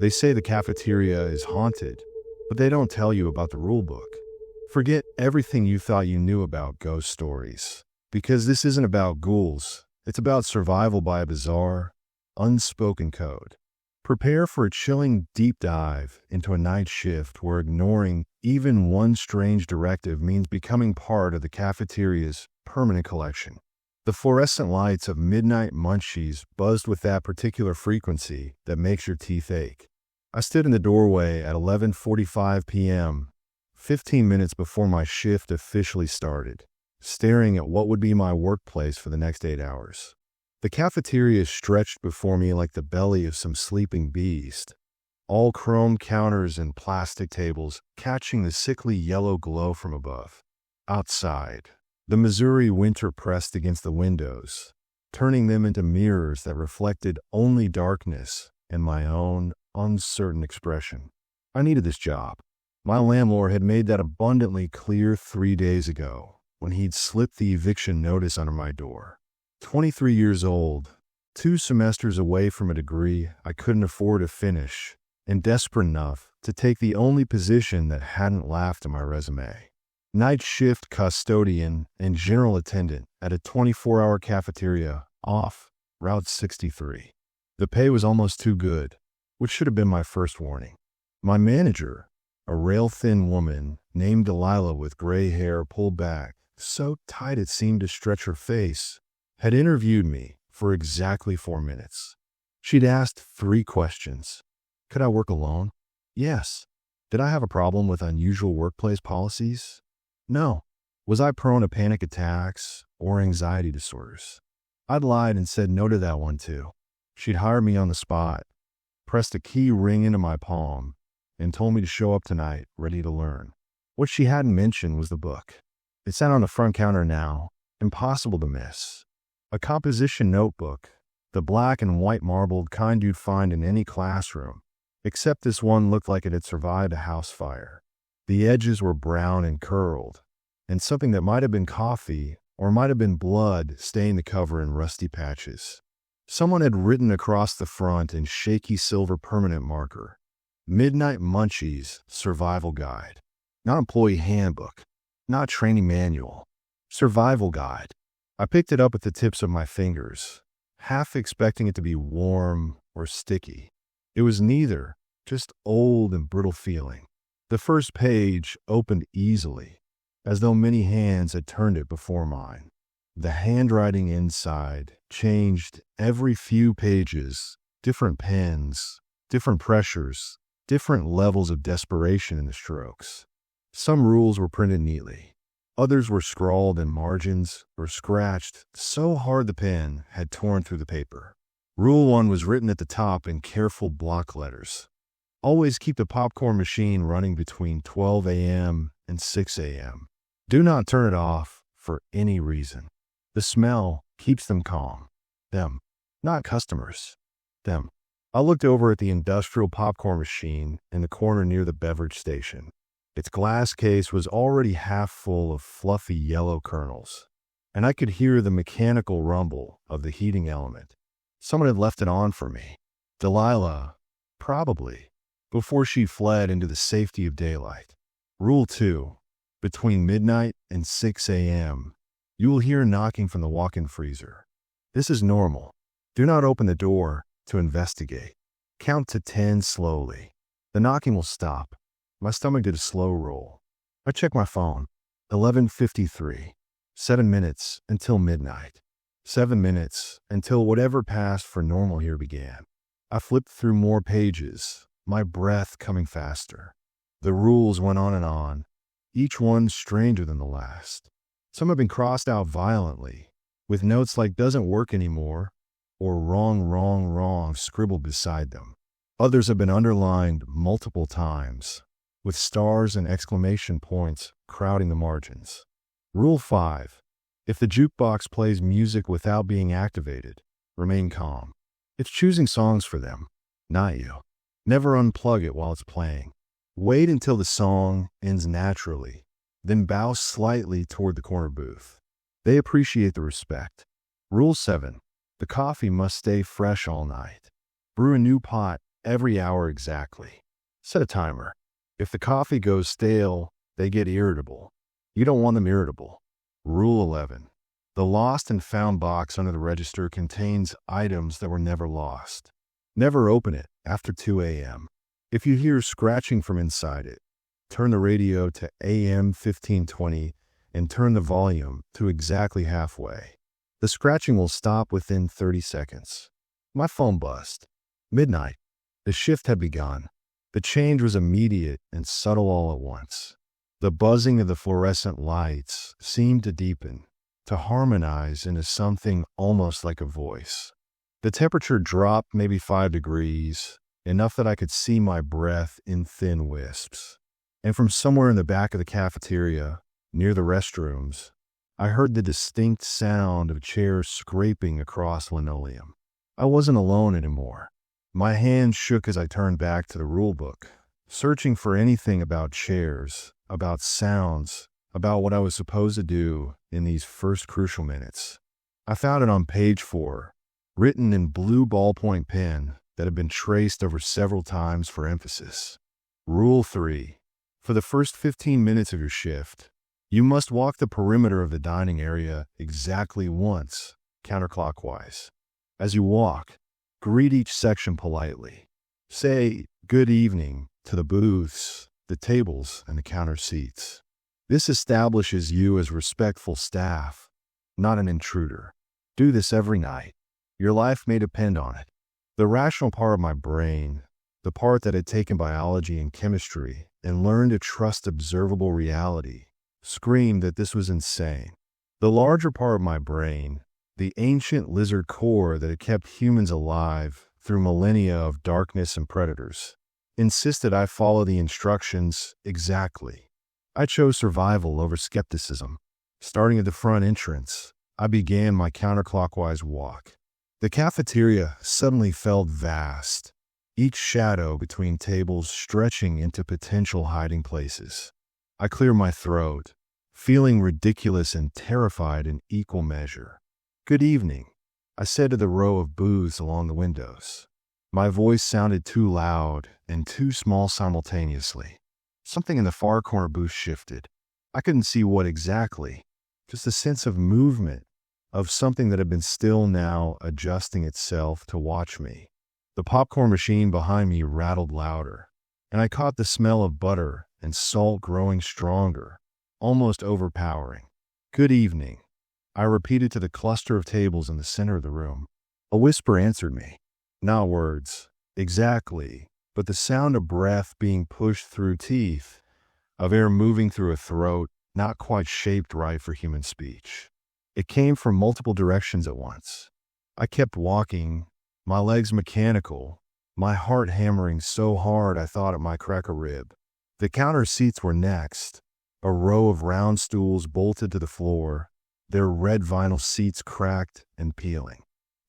They say the cafeteria is haunted, but they don't tell you about the rule book. Forget everything you thought you knew about ghost stories, because this isn't about ghouls. It's about survival by a bizarre, unspoken code. Prepare for a chilling deep dive into a night shift where ignoring even one strange directive means becoming part of the cafeteria's permanent collection. The fluorescent lights of midnight munchies buzzed with that particular frequency that makes your teeth ache. I stood in the doorway at 11:45 p.m., 15 minutes before my shift officially started, staring at what would be my workplace for the next 8 hours. The cafeteria stretched before me like the belly of some sleeping beast, all chrome counters and plastic tables catching the sickly yellow glow from above. Outside, the Missouri winter pressed against the windows, turning them into mirrors that reflected only darkness and my own uncertain expression. I needed this job. My landlord had made that abundantly clear 3 days ago when he'd slipped the eviction notice under my door. 23 years old, 2 semesters away from a degree I couldn't afford to finish, and desperate enough to take the only position that hadn't laughed at my resume. Night shift custodian and general attendant at a 24-hour cafeteria off Route 63. The pay was almost too good, which should have been my first warning. My manager, a rail-thin woman named Delilah with gray hair pulled back so tight it seemed to stretch her face, had interviewed me for exactly 4 minutes. She'd asked 3 questions. Could I work alone? Yes. Did I have a problem with unusual workplace policies? No. Was I prone to panic attacks or anxiety disorders? I'd lied and said no to that one too. She'd hired me on the spot, pressed a key ring into my palm, and told me to show up tonight ready to learn. What she hadn't mentioned was the book. It sat on the front counter now, impossible to miss. A composition notebook, the black and white marbled kind you'd find in any classroom, except this one looked like it had survived a house fire. The edges were brown and curled, and something that might have been coffee or might have been blood stained the cover in rusty patches. Someone had written across the front in shaky silver permanent marker, Midnight Munchies Survival Guide. Not employee handbook, not training manual, survival guide. I picked it up with the tips of my fingers, half expecting it to be warm or sticky. It was neither, just old and brittle feeling. The first page opened easily, as though many hands had turned it before mine. The handwriting inside changed every few pages, different pens, different pressures, different levels of desperation in the strokes. Some rules were printed neatly. Others were scrawled in margins or scratched so hard the pen had torn through the paper. Rule 1 was written at the top in careful block letters. Always keep the popcorn machine running between 12 a.m. and 6 a.m. Do not turn it off for any reason. The smell keeps them calm. Them, not customers. Them. I looked over at the industrial popcorn machine in the corner near the beverage station. Its glass case was already half full of fluffy yellow kernels, and I could hear the mechanical rumble of the heating element. Someone had left it on for me. Delilah, probably, before she fled into the safety of daylight. Rule 2. Between midnight and 6 a.m., you will hear knocking from the walk-in freezer. This is normal. Do not open the door to investigate. Count to 10 slowly. The knocking will stop. My stomach did a slow roll. I checked my phone. 11:53. 7 minutes until midnight. 7 minutes until whatever passed for normal here began. I flipped through more pages, my breath coming faster. The rules went on, each one stranger than the last. Some have been crossed out violently, with notes like "doesn't work anymore" or wrong" scribbled beside them. Others have been underlined multiple times, with stars and exclamation points crowding the margins. Rule 5. If the jukebox plays music without being activated, remain calm. It's choosing songs for them, not you. Never unplug it while it's playing. Wait until the song ends naturally, then bow slightly toward the corner booth. They appreciate the respect. Rule 7. The coffee must stay fresh all night. Brew a new pot every hour exactly. Set a timer. If the coffee goes stale, they get irritable. You don't want them irritable. Rule 11. The lost and found box under the register contains items that were never lost. Never open it after 2 a.m. If you hear scratching from inside it, turn the radio to AM 1520 and turn the volume to exactly halfway. The scratching will stop within 30 seconds. My phone buzzed. Midnight. The shift had begun. The change was immediate and subtle all at once. The buzzing of the fluorescent lights seemed to deepen, to harmonize into something almost like a voice. The temperature dropped maybe 5 degrees, enough that I could see my breath in thin wisps. And from somewhere in the back of the cafeteria, near the restrooms, I heard the distinct sound of chairs scraping across linoleum. I wasn't alone anymore. My hands shook as I turned back to the rulebook, searching for anything about chairs, about sounds, about what I was supposed to do in these first crucial minutes. I found it on page 4, written in blue ballpoint pen that had been traced over several times for emphasis. Rule 3. For the first 15 minutes of your shift, you must walk the perimeter of the dining area exactly once, counterclockwise. As you walk, greet each section politely. Say, "Good evening," to the booths, the tables, and the counter seats. This establishes you as respectful staff, not an intruder. Do this every night. Your life may depend on it. The rational part of my brain, the part that had taken biology and chemistry and learned to trust observable reality, screamed that this was insane. The larger part of my brain, the ancient lizard core that had kept humans alive through millennia of darkness and predators, insisted I follow the instructions exactly. I chose survival over skepticism. Starting at the front entrance, I began my counterclockwise walk. The cafeteria suddenly felt vast, each shadow between tables stretching into potential hiding places. I cleared my throat, feeling ridiculous and terrified in equal measure. "Good evening," I said to the row of booths along the windows. My voice sounded too loud and too small simultaneously. Something in the far corner booth shifted. I couldn't see what exactly, just a sense of movement, of something that had been still now adjusting itself to watch me. The popcorn machine behind me rattled louder, and I caught the smell of butter and salt growing stronger, almost overpowering. "Good evening," I repeated to the cluster of tables in the center of the room. A whisper answered me. Not words, exactly, but the sound of breath being pushed through teeth, of air moving through a throat not quite shaped right for human speech. It came from multiple directions at once. I kept walking, my legs mechanical, my heart hammering so hard I thought it might crack a rib. The counter seats were next, a row of round stools bolted to the floor, their red vinyl seats cracked and peeling.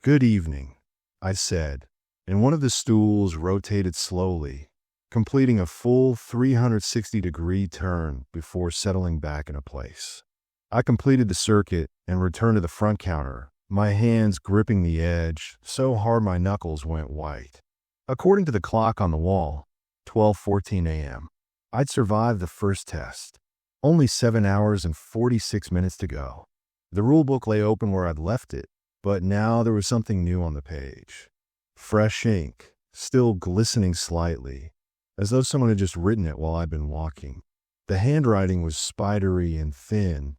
"Good evening," I said, and one of the stools rotated slowly, completing a full 360-degree turn before settling back into place. I completed the circuit and returned to the front counter, my hands gripping the edge so hard my knuckles went white. According to the clock on the wall, 12:14 a.m., I'd survived the first test. Only 7 hours and 46 minutes to go. The rulebook lay open where I'd left it, but now there was something new on the page. Fresh ink, still glistening slightly, as though someone had just written it while I'd been walking. The handwriting was spidery and thin,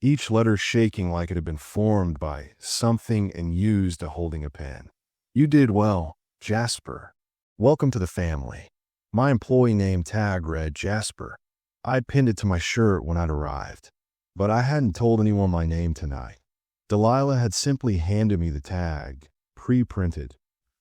each letter shaking like it had been formed by something and used to holding a pen. "You did well, Jasper. Welcome to the family." My employee name tag read Jasper. I'd pinned it to my shirt when I'd arrived, but I hadn't told anyone my name tonight. Delilah had simply handed me the tag, pre-printed,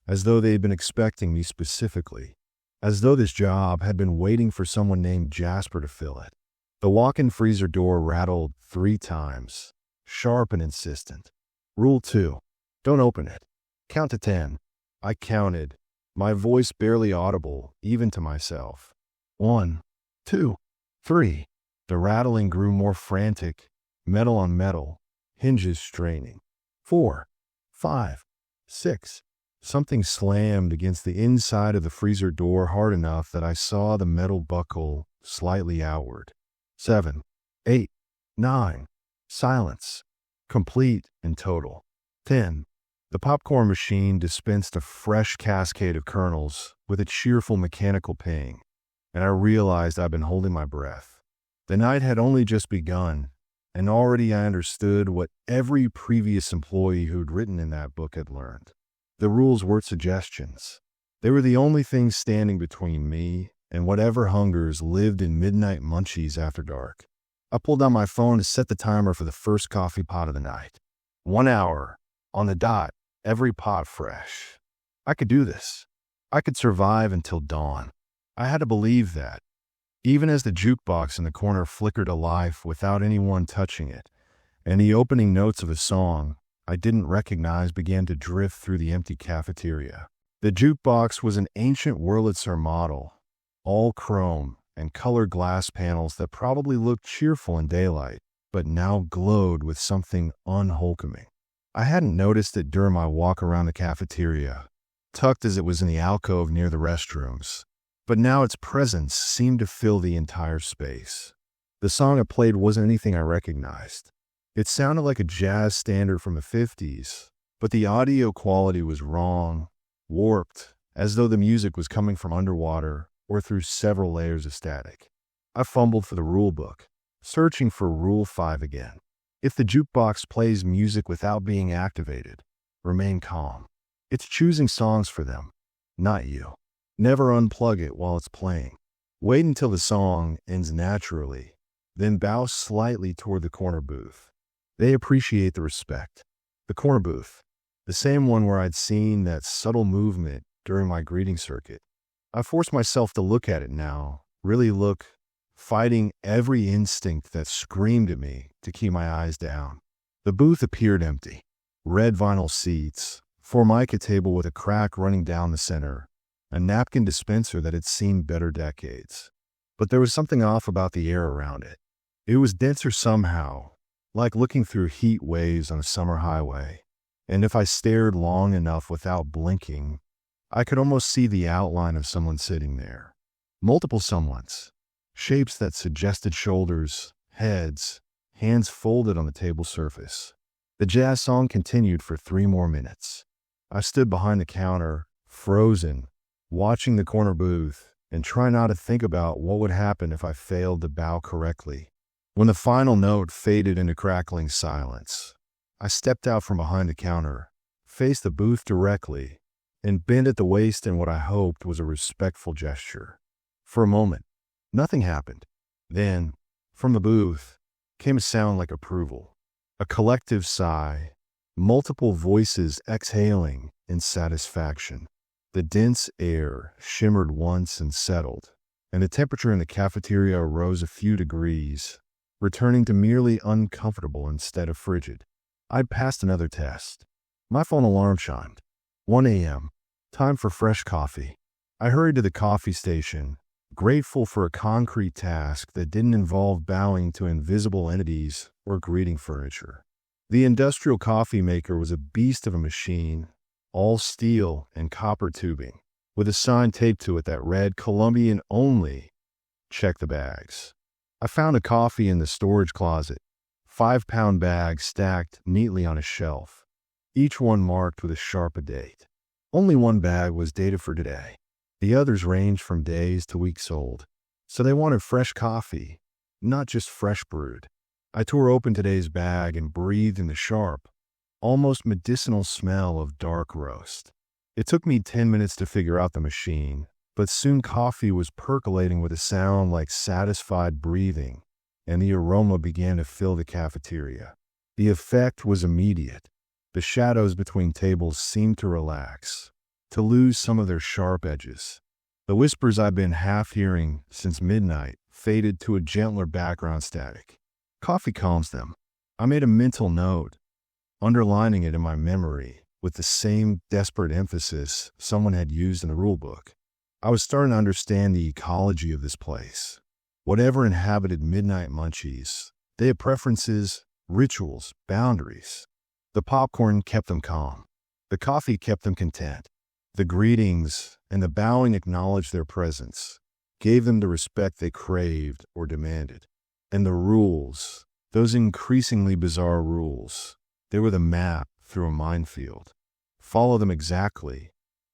as though they had been expecting me specifically, as though this job had been waiting for someone named Jasper to fill it. The walk-in freezer door rattled 3 times, sharp and insistent. Rule 2. Don't open it. Count to 10. I counted, my voice barely audible, even to myself. 1, 2, 3. The rattling grew more frantic, metal on metal, hinges straining. 4, 5, 6, Something slammed against the inside of the freezer door hard enough that I saw the metal buckle slightly outward. 7, 8, 9. Silence. Complete and total. 10. The popcorn machine dispensed a fresh cascade of kernels with a cheerful mechanical ping, and I realized I'd been holding my breath. The night had only just begun, and already I understood what every previous employee who'd written in that book had learned. The rules weren't suggestions. They were the only thing standing between me and whatever hungers lived in midnight munchies after dark. I pulled out my phone to set the timer for the first coffee pot of the night. 1 hour, on the dot, every pot fresh. I could do this. I could survive until dawn. I had to believe that. Even as the jukebox in the corner flickered to life without anyone touching it, and the opening notes of a song I didn't recognize began to drift through the empty cafeteria. The jukebox was an ancient Wurlitzer model, all chrome and colored glass panels that probably looked cheerful in daylight, but now glowed with something unwelcoming. I hadn't noticed it during my walk around the cafeteria, tucked as it was in the alcove near the restrooms, but now its presence seemed to fill the entire space. The song it played wasn't anything I recognized. It sounded like a jazz standard from the 50s, but the audio quality was wrong, warped, as though the music was coming from underwater or through several layers of static. I fumbled for the rule book, searching for Rule 5 again. If the jukebox plays music without being activated, remain calm. It's choosing songs for them, not you. Never unplug it while it's playing. Wait until the song ends naturally, then bow slightly toward the corner booth. They appreciate the respect. The corner booth, the same one where I'd seen that subtle movement during my greeting circuit. I forced myself to look at it now, really look, fighting every instinct that screamed at me to keep my eyes down. The booth appeared empty. Red vinyl seats, Formica table with a crack running down the center, a napkin dispenser that had seen better decades. But there was something off about the air around it. It was denser somehow, like looking through heat waves on a summer highway. And if I stared long enough without blinking, I could almost see the outline of someone sitting there. Multiple someones. Shapes that suggested shoulders, heads, hands folded on the table surface. The jazz song continued for 3 more minutes. I stood behind the counter, frozen, watching the corner booth, and trying not to think about what would happen if I failed to bow correctly. When the final note faded into crackling silence, I stepped out from behind the counter, faced the booth directly, and bent at the waist in what I hoped was a respectful gesture. For a moment, nothing happened. Then, from the booth, came a sound like approval. A collective sigh, multiple voices exhaling in satisfaction. The dense air shimmered once and settled, and the temperature in the cafeteria rose a few degrees, returning to merely uncomfortable instead of frigid. I'd passed another test. My phone alarm chimed. 1 a.m. Time for fresh coffee. I hurried to the coffee station, grateful for a concrete task that didn't involve bowing to invisible entities or greeting furniture. The industrial coffee maker was a beast of a machine, all steel and copper tubing, with a sign taped to it that read Colombian only. Check the bags. I found a coffee in the storage closet, 5-pound bags stacked neatly on a shelf, each one marked with a sharp date. Only one bag was dated for today. The others ranged from days to weeks old, so they wanted fresh coffee, not just fresh brewed. I tore open today's bag and breathed in the sharp, almost medicinal smell of dark roast. It took me 10 minutes to figure out the machine, but soon coffee was percolating with a sound like satisfied breathing, and the aroma began to fill the cafeteria. The effect was immediate. The shadows between tables seemed to relax, to lose some of their sharp edges. The whispers I'd been half hearing since midnight faded to a gentler background static. Coffee calms them. I made a mental note, underlining it in my memory with the same desperate emphasis someone had used in the rulebook. I was starting to understand the ecology of this place. Whatever inhabited midnight munchies, they had preferences, rituals, boundaries. The popcorn kept them calm. The coffee kept them content. The greetings and the bowing acknowledged their presence, gave them the respect they craved or demanded. And the rules, those increasingly bizarre rules, they were the map through a minefield. Follow them exactly,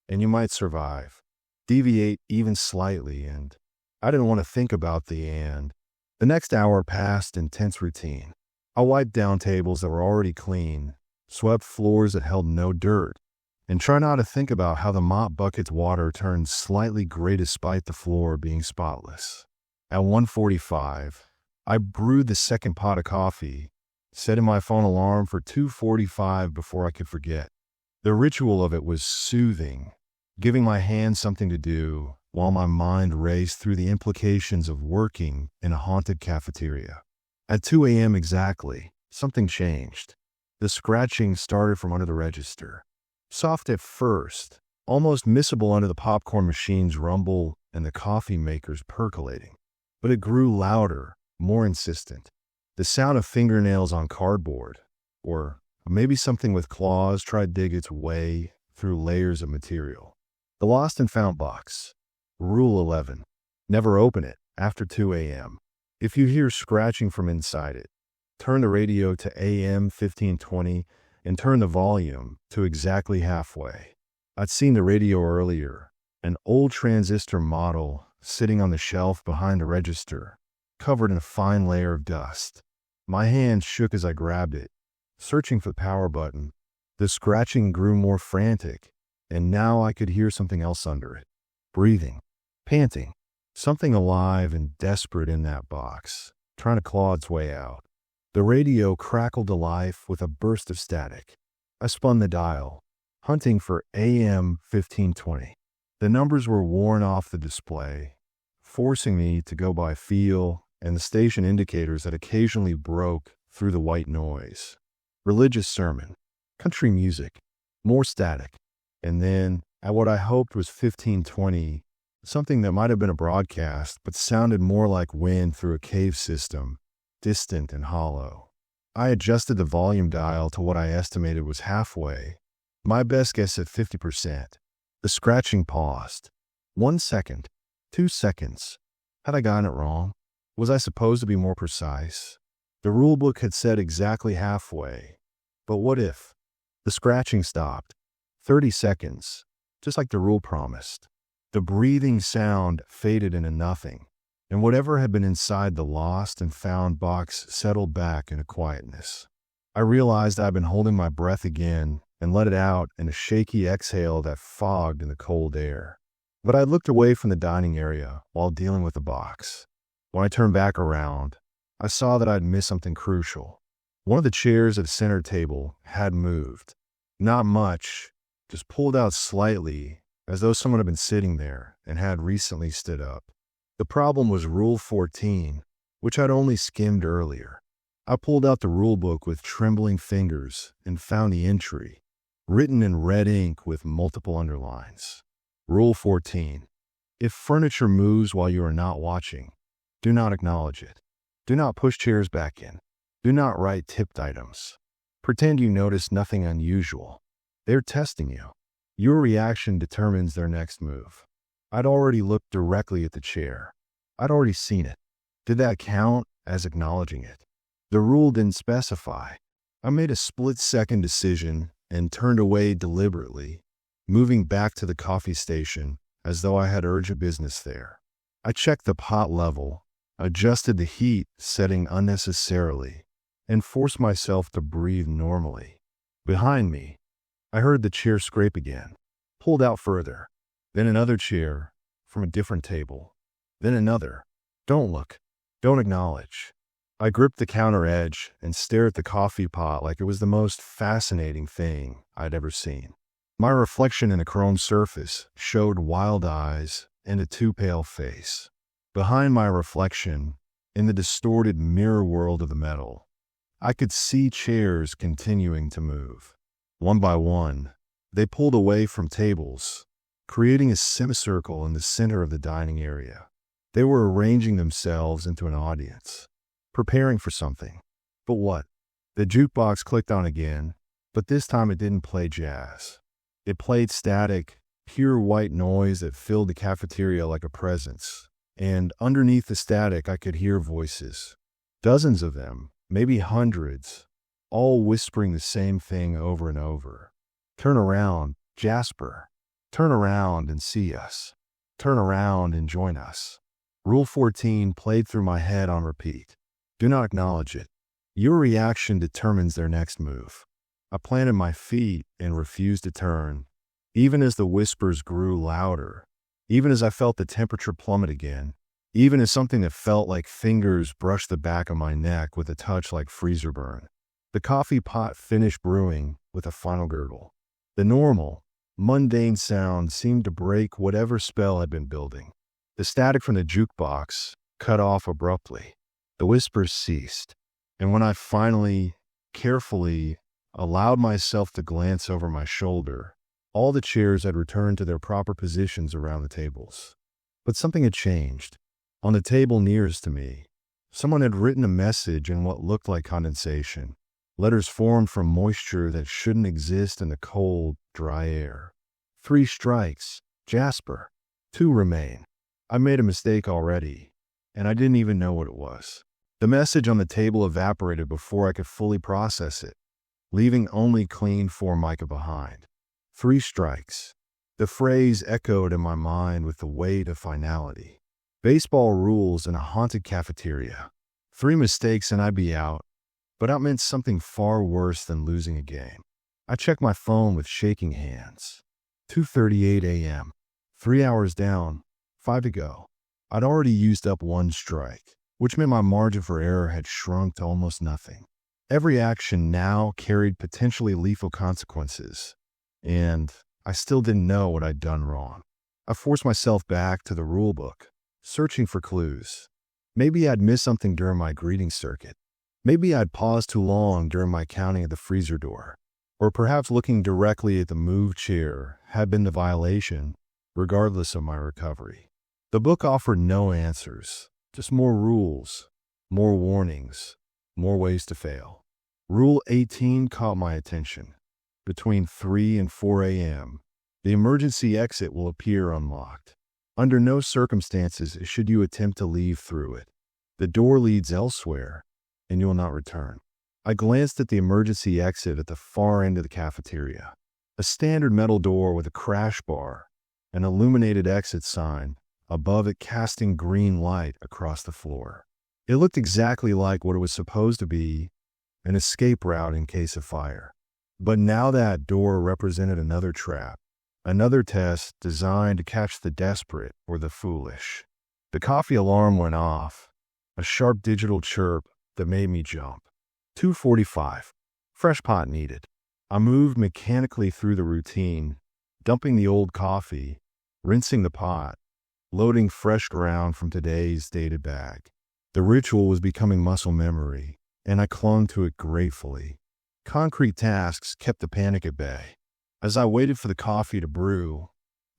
and you might survive. Deviate even slightly, and I didn't want to think about the and. The next hour passed in tense routine. I wiped down tables that were already clean, swept floors that held no dirt, and tried not to think about how the mop bucket's water turned slightly gray despite the floor being spotless. At 1:45, I brewed the second pot of coffee, setting my phone alarm for 2:45 before I could forget. The ritual of it was soothing, giving my hands something to do while my mind raced through the implications of working in a haunted cafeteria. At 2 a.m. exactly, something changed. The scratching started from under the register. Soft at first, almost missable under the popcorn machine's rumble and the coffee maker's percolating. But it grew louder, more insistent. The sound of fingernails on cardboard, or maybe something with claws tried to dig its way through layers of material. The lost and found box. Rule 11. Never open it after 2 a.m. If you hear scratching from inside it, turn the radio to AM 1520 and turn the volume to exactly halfway. I'd seen the radio earlier, an old transistor model sitting on the shelf behind the register, covered in a fine layer of dust. My hand shook as I grabbed it, searching for the power button. The scratching grew more frantic, and now I could hear something else under it. Breathing, panting, something alive and desperate in that box, trying to claw its way out. The radio crackled to life with a burst of static. I spun the dial, hunting for AM 1520. The numbers were worn off the display, forcing me to go by feel and the station indicators that occasionally broke through the white noise. Religious sermon, country music, more static, and then, at what I hoped was 1520, something that might have been a broadcast but sounded more like wind through a cave system, distant and hollow. I adjusted the volume dial to what I estimated was halfway, my best guess at 50%. The scratching paused. 1 second, 2 seconds. Had I gotten it wrong? Was I supposed to be more precise? The rulebook had said exactly halfway. But what if? The scratching stopped. 30 seconds, just like the rule promised. The breathing sound faded into nothing, and whatever had been inside the lost and found box settled back into quietness. I realized I'd been holding my breath again and let it out in a shaky exhale that fogged in the cold air. But I looked away from the dining area while dealing with the box. When I turned back around, I saw that I'd missed something crucial. One of the chairs at the center table had moved. Not much, just pulled out slightly, as though someone had been sitting there and had recently stood up. The problem was Rule 14, which I'd only skimmed earlier. I pulled out the rule book with trembling fingers and found the entry, written in red ink with multiple underlines. Rule 14. If furniture moves while you are not watching, do not acknowledge it. Do not push chairs back in. Do not write tipped items. Pretend you notice nothing unusual. They're testing you. Your reaction determines their next move. I'd already looked directly at the chair. I'd already seen it. Did that count as acknowledging it? The rule didn't specify. I made a split-second decision and turned away deliberately, moving back to the coffee station as though I had urgent business there. I checked the pot level, adjusted the heat setting unnecessarily, and forced myself to breathe normally. Behind me, I heard the chair scrape again, pulled out further, then another chair from a different table, then another. Don't look. Don't acknowledge. I gripped the counter edge and stared at the coffee pot like it was the most fascinating thing I'd ever seen. My reflection in a chrome surface showed wild eyes and a too pale face. Behind my reflection, in the distorted mirror world of the metal, I could see chairs continuing to move. One by one, they pulled away from tables, creating a semicircle in the center of the dining area. They were arranging themselves into an audience, preparing for something. But what? The jukebox clicked on again, but this time it didn't play jazz. It played static, pure white noise that filled the cafeteria like a presence. And underneath the static, I could hear voices. Dozens of them, maybe hundreds, all whispering the same thing over and over. Turn around, Jasper. Turn around and see us. Turn around and join us. Rule 14 played through my head on repeat. Do not acknowledge it. Your reaction determines their next move. I planted my feet and refused to turn, even as the whispers grew louder, even as I felt the temperature plummet again, even as something that felt like fingers brushed the back of my neck with a touch like freezer burn. The coffee pot finished brewing with a final gurgle. The normal, mundane sound seemed to break whatever spell had been building. The static from the jukebox cut off abruptly. The whispers ceased, and when I finally, carefully, allowed myself to glance over my shoulder, all the chairs had returned to their proper positions around the tables. But something had changed. On the table nearest to me, someone had written a message in what looked like condensation, letters formed from moisture that shouldn't exist in the cold, dry air. 3 strikes, Jasper. 2 remain. I made a mistake already, and I didn't even know what it was. The message on the table evaporated before I could fully process it, leaving only clean formica behind. 3 strikes. The phrase echoed in my mind with the weight of finality. Baseball rules in a haunted cafeteria. 3 mistakes and I'd be out, but that meant something far worse than losing a game. I checked my phone with shaking hands. 2:38 a.m. 3 hours down, 5 to go. I'd already used up 1 strike, which meant my margin for error had shrunk to almost nothing. Every action now carried potentially lethal consequences, and I still didn't know what I'd done wrong. I forced myself back to the rulebook, searching for clues. Maybe I'd missed something during my greeting circuit. Maybe I'd paused too long during my counting at the freezer door. Or perhaps looking directly at the moved chair had been the violation, regardless of my recovery. The book offered no answers, just more rules, more warnings, more ways to fail. Rule 18 caught my attention. Between 3 and 4 a.m., the emergency exit will appear unlocked. Under no circumstances should you attempt to leave through it. The door leads elsewhere, and you will not return. I glanced at the emergency exit at the far end of the cafeteria. A standard metal door with a crash bar, an illuminated exit sign, above it casting green light across the floor. It looked exactly like what it was supposed to be, an escape route in case of fire. But now that door represented another trap, another test designed to catch the desperate or the foolish. The coffee alarm went off, a sharp digital chirp that made me jump. 2:45. Fresh pot needed. I moved mechanically through the routine, dumping the old coffee, rinsing the pot, loading fresh ground from today's dated bag. The ritual was becoming muscle memory, and I clung to it gratefully. Concrete tasks kept the panic at bay. As I waited for the coffee to brew,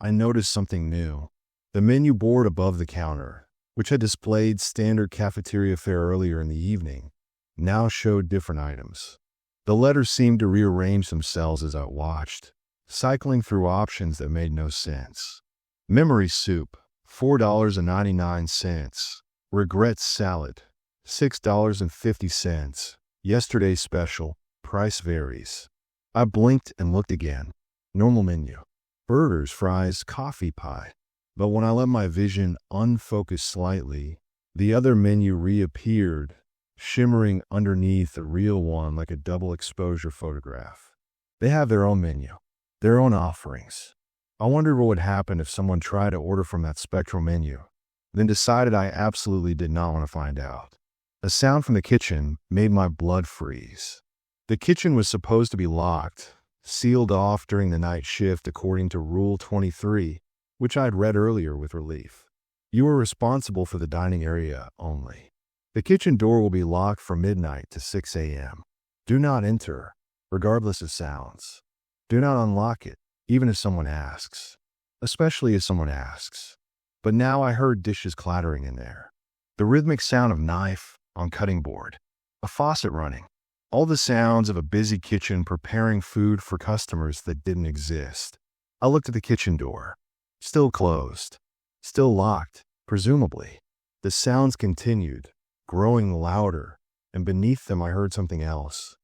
I noticed something new. The menu board above the counter, which had displayed standard cafeteria fare earlier in the evening, now showed different items. The letters seemed to rearrange themselves as I watched, cycling through options that made no sense. Memory soup, $4.99. Regret salad, $6.50. Yesterday's special, price varies. I blinked and looked again. Normal menu. Burgers, fries, coffee, pie. But when I let my vision unfocus slightly, the other menu reappeared, shimmering underneath the real one like a double exposure photograph. They have their own menu, their own offerings. I wondered what would happen if someone tried to order from that spectral menu, then decided I absolutely did not want to find out. A sound from the kitchen made my blood freeze. The kitchen was supposed to be locked, sealed off during the night shift according to Rule 23, which I had read earlier with relief. You are responsible for the dining area only. The kitchen door will be locked from midnight to 6 a.m. Do not enter, regardless of sounds. Do not unlock it, even if someone asks. Especially if someone asks. But now I heard dishes clattering in there. The rhythmic sound of knife on cutting board. A faucet running. All the sounds of a busy kitchen preparing food for customers that didn't exist. I looked at the kitchen door. Still closed. Still locked, presumably. The sounds continued, growing louder, and beneath them I heard something else.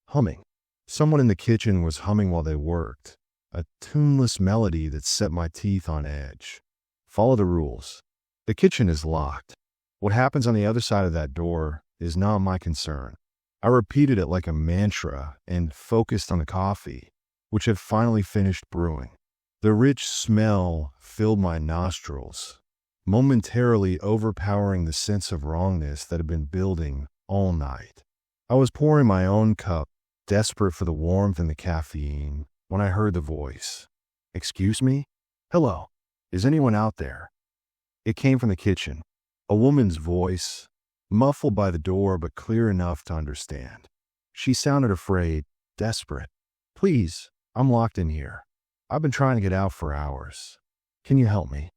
Humming. Someone in the kitchen was humming while they worked. A tuneless melody that set my teeth on edge. Follow the rules. The kitchen is locked. What happens on the other side of that door is not my concern. I repeated it like a mantra and focused on the coffee, which had finally finished brewing. The rich smell filled my nostrils, momentarily overpowering the sense of wrongness that had been building all night. I was pouring my own cup, desperate for the warmth and the caffeine, when I heard the voice. "Excuse me? Hello, is anyone out there?" It came from the kitchen. A woman's voice, muffled by the door but clear enough to understand. She sounded afraid, desperate. "Please, I'm locked in here. I've been trying to get out for hours. Can you help me?"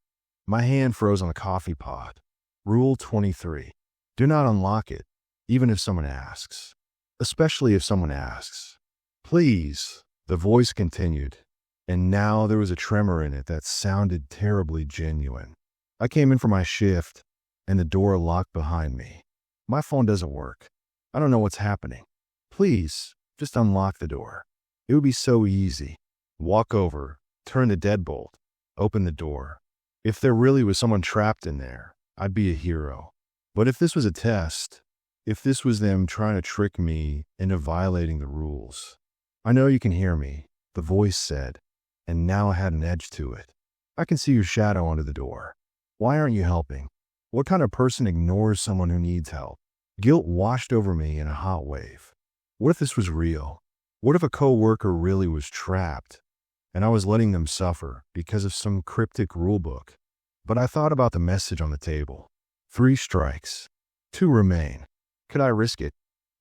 My hand froze on the coffee pot. Rule 23. Do not unlock it, even if someone asks. Especially if someone asks. "Please," the voice continued, and now there was a tremor in it that sounded terribly genuine. I came in for my shift, and the door locked behind me. "My phone doesn't work. I don't know what's happening. Please, just unlock the door. It would be so easy. Walk over, turn the deadbolt, open the door. If there really was someone trapped in there, I'd be a hero. But if this was a test, if this was them trying to trick me into violating the rules." "I know you can hear me," the voice said, and now it had an edge to it. "I can see your shadow under the door. Why aren't you helping? What kind of person ignores someone who needs help?" Guilt washed over me in a hot wave. What if this was real? What if a coworker really was trapped, and I was letting them suffer because of some cryptic rulebook? But I thought about the message on the table. 3 strikes. 2 remain. Could I risk it?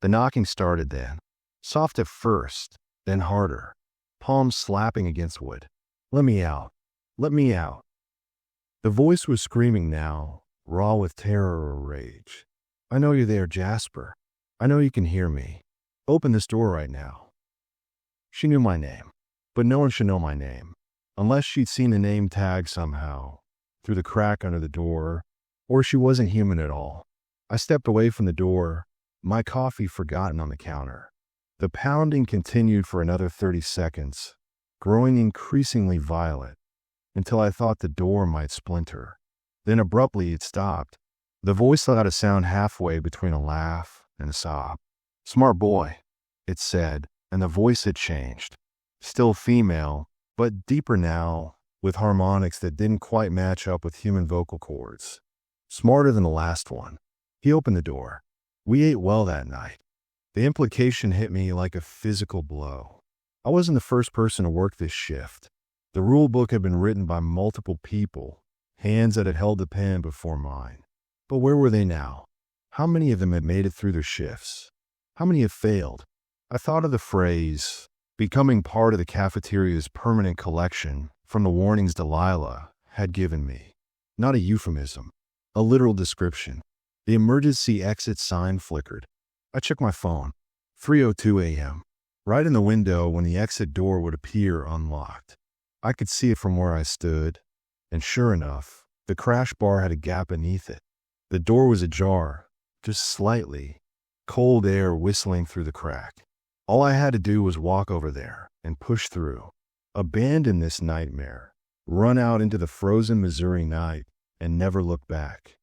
The knocking started then. Soft at first, then harder. Palms slapping against wood. "Let me out. Let me out." The voice was screaming now, raw with terror or rage. "I know you're there, Jasper. I know you can hear me. Open this door right now." She knew my name, but no one should know my name, unless she'd seen the name tag somehow, through the crack under the door, or she wasn't human at all. I stepped away from the door, my coffee forgotten on the counter. The pounding continued for another 30 seconds, growing increasingly violent, until I thought the door might splinter. Then abruptly it stopped. The voice let out a sound halfway between a laugh and a sob. "Smart boy," it said, and the voice had changed. Still female, but deeper now, with harmonics that didn't quite match up with human vocal cords. Smarter than the last one. He opened the door. We ate well that night. The implication hit me like a physical blow. I wasn't the first person to work this shift. The rule book had been written by multiple people, hands that had held the pen before mine. But where were they now? How many of them had made it through their shifts? How many had failed? I thought of the phrase, becoming part of the cafeteria's permanent collection from the warnings Delilah had given me. Not a euphemism, a literal description. The emergency exit sign flickered. I checked my phone. 3:02 a.m. Right in the window when the exit door would appear unlocked. I could see it from where I stood, and sure enough, the crash bar had a gap beneath it. The door was ajar, just slightly, cold air whistling through the crack. All I had to do was walk over there and push through. Abandon this nightmare, run out into the frozen Missouri night, and never look back.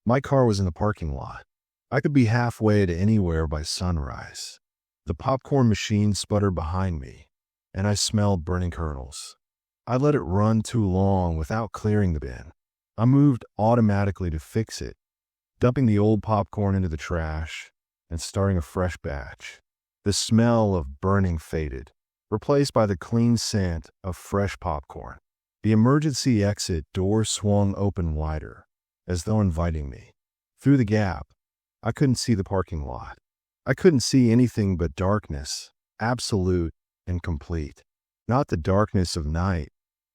My car was in the parking lot. I could be halfway to anywhere by sunrise. The popcorn machine sputtered behind me, and I smelled burning kernels. I let it run too long without clearing the bin. I moved automatically to fix it, dumping the old popcorn into the trash and starting a fresh batch. The smell of burning faded, replaced by the clean scent of fresh popcorn. The emergency exit door swung open wider, as though inviting me. Through the gap, I couldn't see the parking lot. I couldn't see anything but darkness, absolute and complete. Not the darkness of night,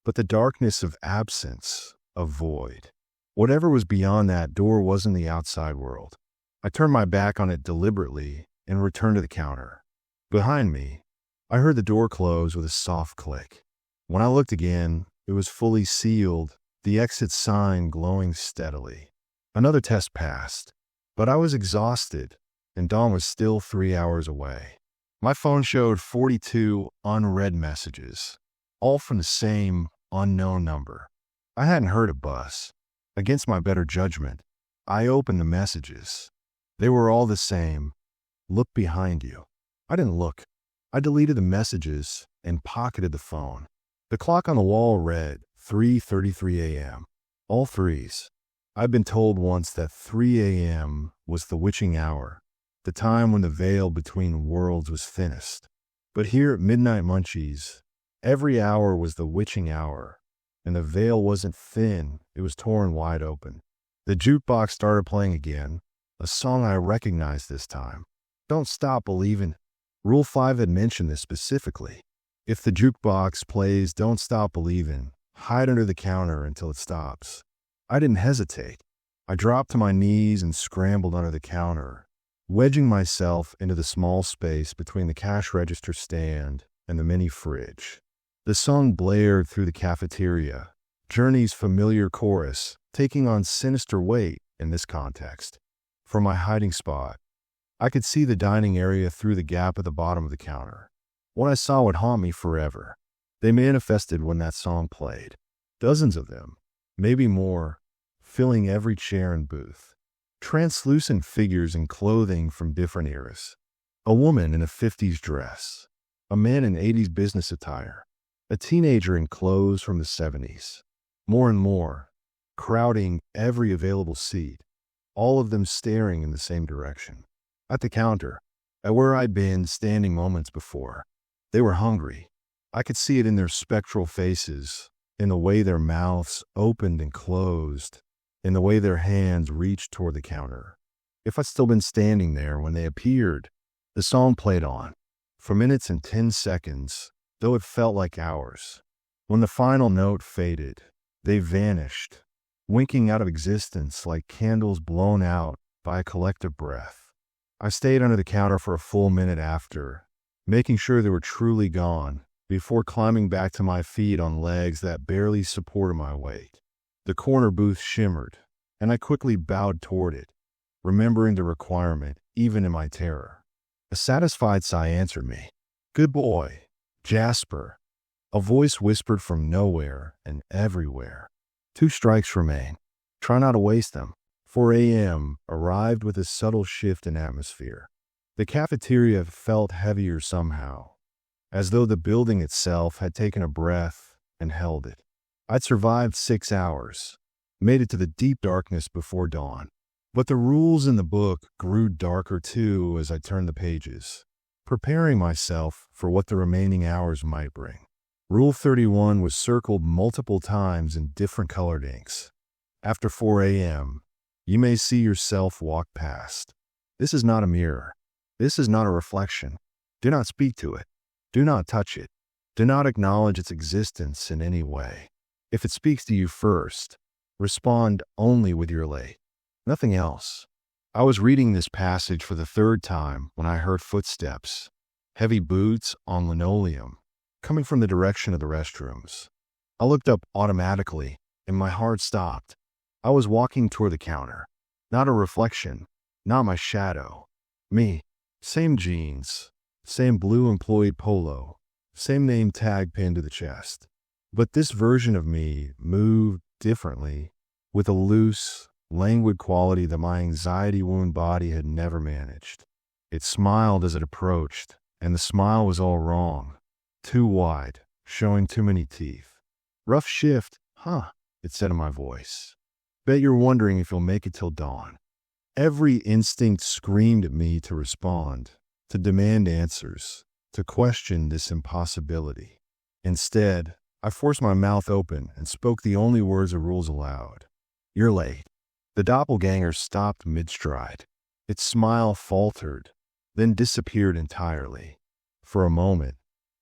but the darkness of absence, of void. Whatever was beyond that door wasn't the outside world. I turned my back on it deliberately and returned to the counter. Behind me, I heard the door close with a soft click. When I looked again, it was fully sealed, the exit sign glowing steadily. Another test passed, but I was exhausted, and dawn was still 3 hours away. My phone showed 42 unread messages, all from the same unknown number. I hadn't heard a buzz. Against my better judgment, I opened the messages. They were all the same. Look behind you. I didn't look. I deleted the messages and pocketed the phone. The clock on the wall read 3:33 a.m. All threes. I'd been told once that 3 a.m. was the witching hour, the time when the veil between worlds was thinnest. But here at Midnight Munchies, every hour was the witching hour, and the veil wasn't thin, it was torn wide open. The jukebox started playing again, a song I recognized this time. Don't stop believing. Rule 5 had mentioned this specifically. If the jukebox plays Don't Stop Believin', hide under the counter until it stops. I didn't hesitate. I dropped to my knees and scrambled under the counter, wedging myself into the small space between the cash register stand and the mini fridge. The song blared through the cafeteria, Journey's familiar chorus, taking on sinister weight in this context. From my hiding spot, I could see the dining area through the gap at the bottom of the counter. What I saw would haunt me forever. They manifested when that song played. Dozens of them, maybe more, filling every chair and booth. Translucent figures in clothing from different eras. A woman in a 50s dress. A man in 80s business attire. A teenager in clothes from the 70s. More and more, crowding every available seat. All of them staring in the same direction. At the counter, at where I'd been standing moments before. They were hungry. I could see it in their spectral faces, in the way their mouths opened and closed, in the way their hands reached toward the counter. If I'd still been standing there when they appeared, the song played on, for minutes and 10 seconds, though it felt like hours. When the final note faded, they vanished, winking out of existence like candles blown out by a collective breath. I stayed under the counter for a full minute after, making sure they were truly gone, before climbing back to my feet on legs that barely supported my weight. The corner booth shimmered, and I quickly bowed toward it, remembering the requirement even in my terror. A satisfied sigh answered me. "Good boy, Jasper." A voice whispered from nowhere and everywhere. 2 strikes remain. Try not to waste them. 4 a.m. arrived with a subtle shift in atmosphere. The cafeteria felt heavier somehow, as though the building itself had taken a breath and held it. I'd survived 6 hours, made it to the deep darkness before dawn. But the rules in the book grew darker too as I turned the pages, preparing myself for what the remaining hours might bring. Rule 31 was circled multiple times in different colored inks. After 4 a.m., you may see yourself walk past. This is not a mirror. This is not a reflection. Do not speak to it. Do not touch it. Do not acknowledge its existence in any way. If it speaks to you first, respond only with your late. Nothing else. I was reading this passage for the 3rd time when I heard footsteps, heavy boots on linoleum, coming from the direction of the restrooms. I looked up automatically, and my heart stopped. I was walking toward the counter. Not a reflection, not my shadow. Me. Same jeans, same blue employee polo, same name tag pinned to the chest. But this version of me moved differently, with a loose, languid quality that my anxiety-wound body had never managed. It smiled as it approached, and the smile was all wrong. Too wide, showing too many teeth. "Rough shift, huh?" it said in my voice. "Bet you're wondering if you'll make it till dawn." Every instinct screamed at me to respond, to demand answers, to question this impossibility. Instead, I forced my mouth open and spoke the only words the rules allowed. "You're late." The doppelganger stopped mid-stride. Its smile faltered, then disappeared entirely. For a moment,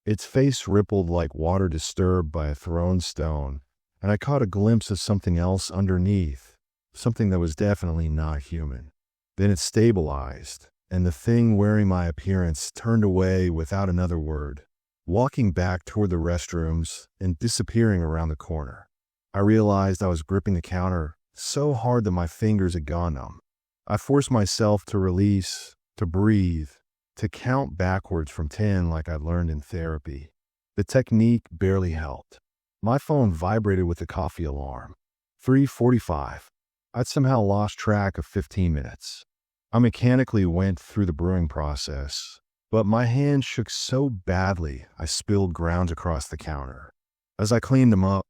its face rippled like water disturbed by a thrown stone, and I caught a glimpse of something else underneath. Something that was definitely not human. Then it stabilized, and the thing wearing my appearance turned away without another word. walking back toward the restrooms and disappearing around the corner. I realized I was gripping the counter so hard that my fingers had gone numb. I forced myself to release, to breathe, to count backwards from 10 like I'd learned in therapy. The technique barely helped. My phone vibrated with the coffee alarm. 3:45. I'd somehow lost track of 15 minutes. I mechanically went through the brewing process, but my hands shook so badly I spilled grounds across the counter. As I cleaned them up,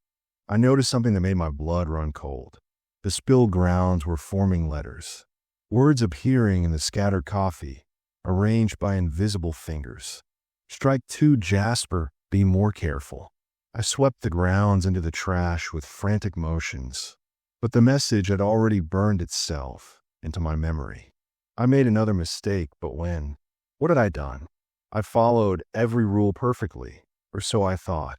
I noticed something that made my blood run cold. The spilled grounds were forming letters, words appearing in the scattered coffee, arranged by invisible fingers. Strike 2, Jasper, be more careful. I swept the grounds into the trash with frantic motions, but the message had already burned itself into my memory. I made another mistake, but when? What had I done? I followed every rule perfectly, or so I thought.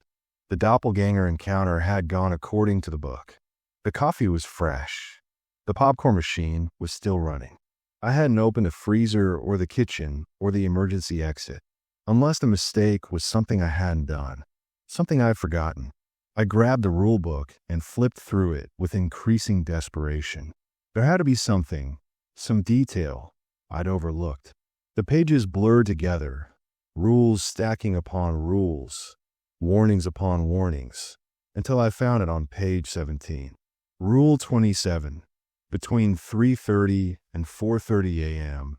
The doppelganger encounter had gone according to the book. The coffee was fresh. The popcorn machine was still running. I hadn't opened the freezer or the kitchen or the emergency exit, unless the mistake was something I hadn't done, something I'd forgotten. I grabbed the rule book and flipped through it with increasing desperation. There had to be something, some detail I'd overlooked. The pages blurred together, rules stacking upon rules, warnings upon warnings, until I found it on page 17. Rule 27. Between 3:30 and 4:30 a.m.,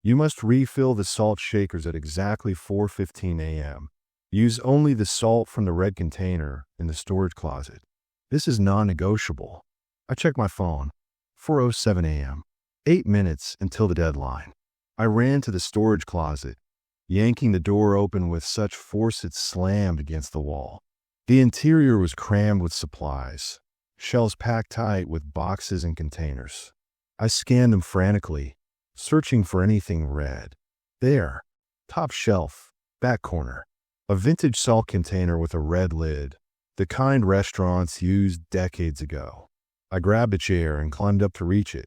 you must refill the salt shakers at exactly 4:15 a.m. Use only the salt from the red container in the storage closet. This is non-negotiable. I checked my phone. 4:07 a.m. 8 minutes until the deadline. I ran to the storage closet, yanking the door open with such force it slammed against the wall. The interior was crammed with supplies, shelves packed tight with boxes and containers. I scanned them frantically, searching for anything red. There, top shelf, back corner, a vintage salt container with a red lid, the kind restaurants used decades ago. I grabbed a chair and climbed up to reach it,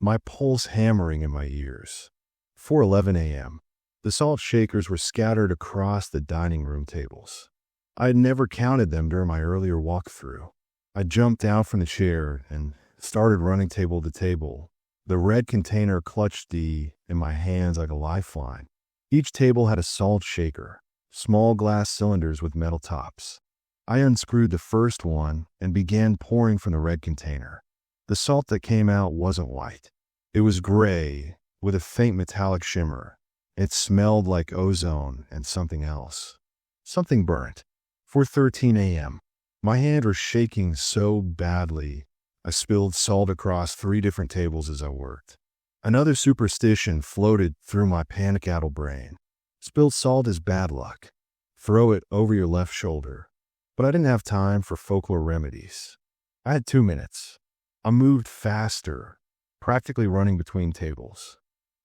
my pulse hammering in my ears. 4:11 a.m. The salt shakers were scattered across the dining room tables. I had never counted them during my earlier walkthrough. I jumped down from the chair and started running table to table. The red container clutched in my hands like a lifeline. Each table had a salt shaker, small glass cylinders with metal tops. I unscrewed the first one and began pouring from the red container. The salt that came out wasn't white. It was gray with a faint metallic shimmer. It smelled like ozone and something else. Something burnt. 4:13 a.m. My hands were shaking so badly, I spilled salt across 3 different tables as I worked. Another superstition floated through my panic-addled brain. Spilled salt is bad luck. Throw it over your left shoulder. But I didn't have time for folklore remedies. I had 2 minutes. I moved faster, practically running between tables.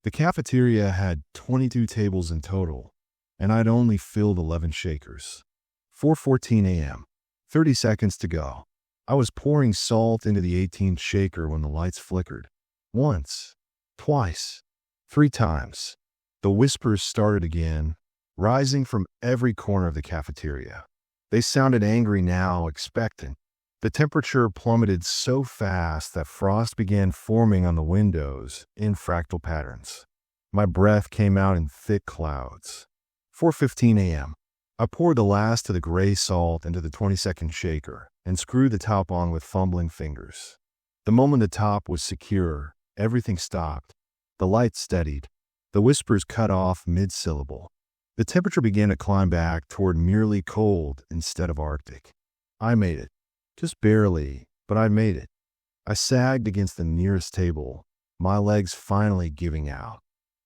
The cafeteria had 22 tables in total, and I'd only filled 11 shakers. 4:14 a.m. 30 seconds to go. I was pouring salt into the 18th shaker when the lights flickered. Once, twice, 3 times. The whispers started again, rising from every corner of the cafeteria. They sounded angry now, expectant. The temperature plummeted so fast that frost began forming on the windows in fractal patterns. My breath came out in thick clouds. 4:15 a.m. I poured the last of the gray salt into the 22nd shaker and screwed the top on with fumbling fingers. The moment the top was secure, everything stopped. The light steadied. The whispers cut off mid-syllable. The temperature began to climb back toward merely cold instead of Arctic. I made it. Just barely, but I made it. I sagged against the nearest table, my legs finally giving out.